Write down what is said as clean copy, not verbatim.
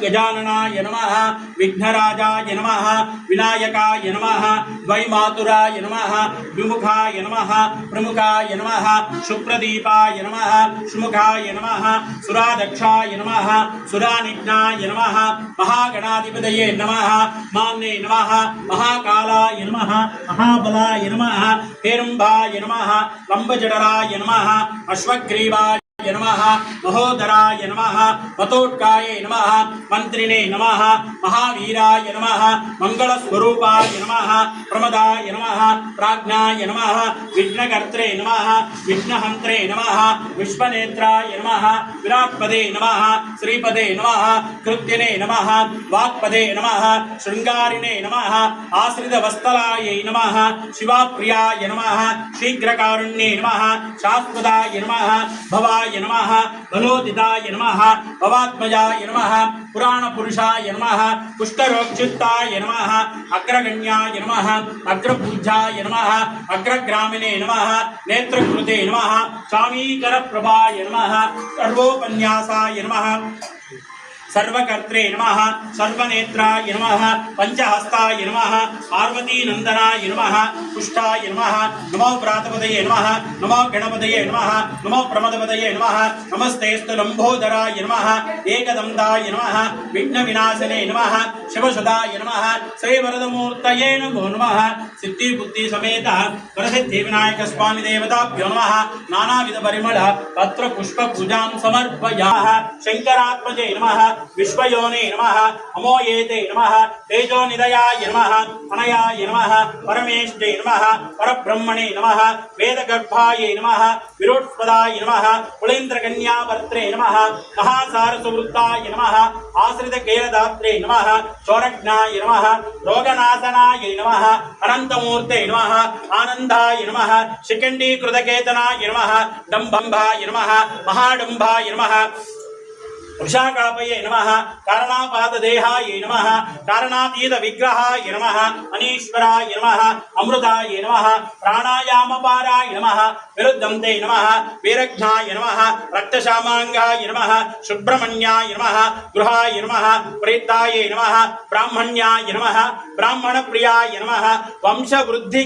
गजाननाय नमः विघ्नराजाय नमः विनायकाय नमः द्वैमातुराय नमः विमुखाय नमः प्रमुखाय नमः सुप्रदीपाय नमः सुमुखाय नमः सुरादक्षाय नमः सुरानिघ्नाय नमः महागणाधिपतये नमः मान्ये नमः महाकालाय नमः महाबलाय नमः हेरम्बाय नमः लंबजडराय नमः अश्वग्रीवाय नमः महोदराय नमः मतोत्काय नमः मंत्रिणे नमः महावीराय नमः मंगलस्वरूपाय नमः प्रमदाय नमः प्राज्ञाय नमः विघ्नकर्त्रे नमः विघ्नहन्त्रे नमः विश्वनेत्राय नमः विराट्पदे नमः श्रीपदे नमः कृत्यने नमः वाक्पदे नमः शृंगारिणे नमः आश्रितवत्सलाय नमः शिवाप्रियाय नमः शीघ्रकारुण्ये नमः शाश्वताय नमः भवाय नमः बलोदिताय नमः भवात्मजाय नमः पुराणपुरुषाय नमः पुष्करोक्षिताय नमः अग्रगण्याय नमः अग्रपूज्याय नमः अग्रग्रामिणे नमः नेत्रकृते नमः स्वामीकरप्रभाय नमः सर्वोपन्यासाय नमः सर्वकर्त्रे नमः सर्वनेत्राय नमः पंचहस्ताय नमः पार्वतीनंदनाय नमः पुष्टाय नमः नमो प्रातपदये नमः नमो गणपतये नमः नमो प्रमदपदये नमः नमस्तेस्तु लंबोदराय नमः एकदंताय नमः विघ्नविनाशने नमः शिवसुधाय नमः श्रीवरदमूर्तये नमो नमः सिद्धिबुद्धि समेत वरसिद्धिविनायक स्वामी देवताभ्यो नमः नानाविध परिमल पत्र पुष्प पूजां समर्पयामः शंकरात्मजे नमः विश्वयोने नमः अमोयेते नमः तेजोनिधयाय नमः अनयाय नमः परमेष्ठे नमः परब्रह्मणे नमः वेदगर्भाय नमः विरोत्पदाय नमः कुलेन्द्रकन्यावर्त्रे नमः महासारसुवृत्ताय नमः आश्रितकेलदात्रे नमः चोरज्ञाय नमः रोगनाशनाय नमः अनन्तमूर्ते नमः आनन्दाय नमः शिखण्डीकृतकेतनाय नमः डम्भम्भाय नमः महाडम्भाय नमः वृषाकापये नमः कारणापाददेहाय नमः कारणातीत विग्रहाय नमः अनीश्वराय नमः अमृताय नमः प्राणायामपाराय नमः विरुद्धन्ते नमः वीरज्ञाय नमः रक्तशामांगाय नमः सुब्रह्मण्याय नमः गृहाय नमः प्रेताय नमः ब्राह्मण्याय नमः ब्राह्मणप्रियाय नमः वंशवृद्धि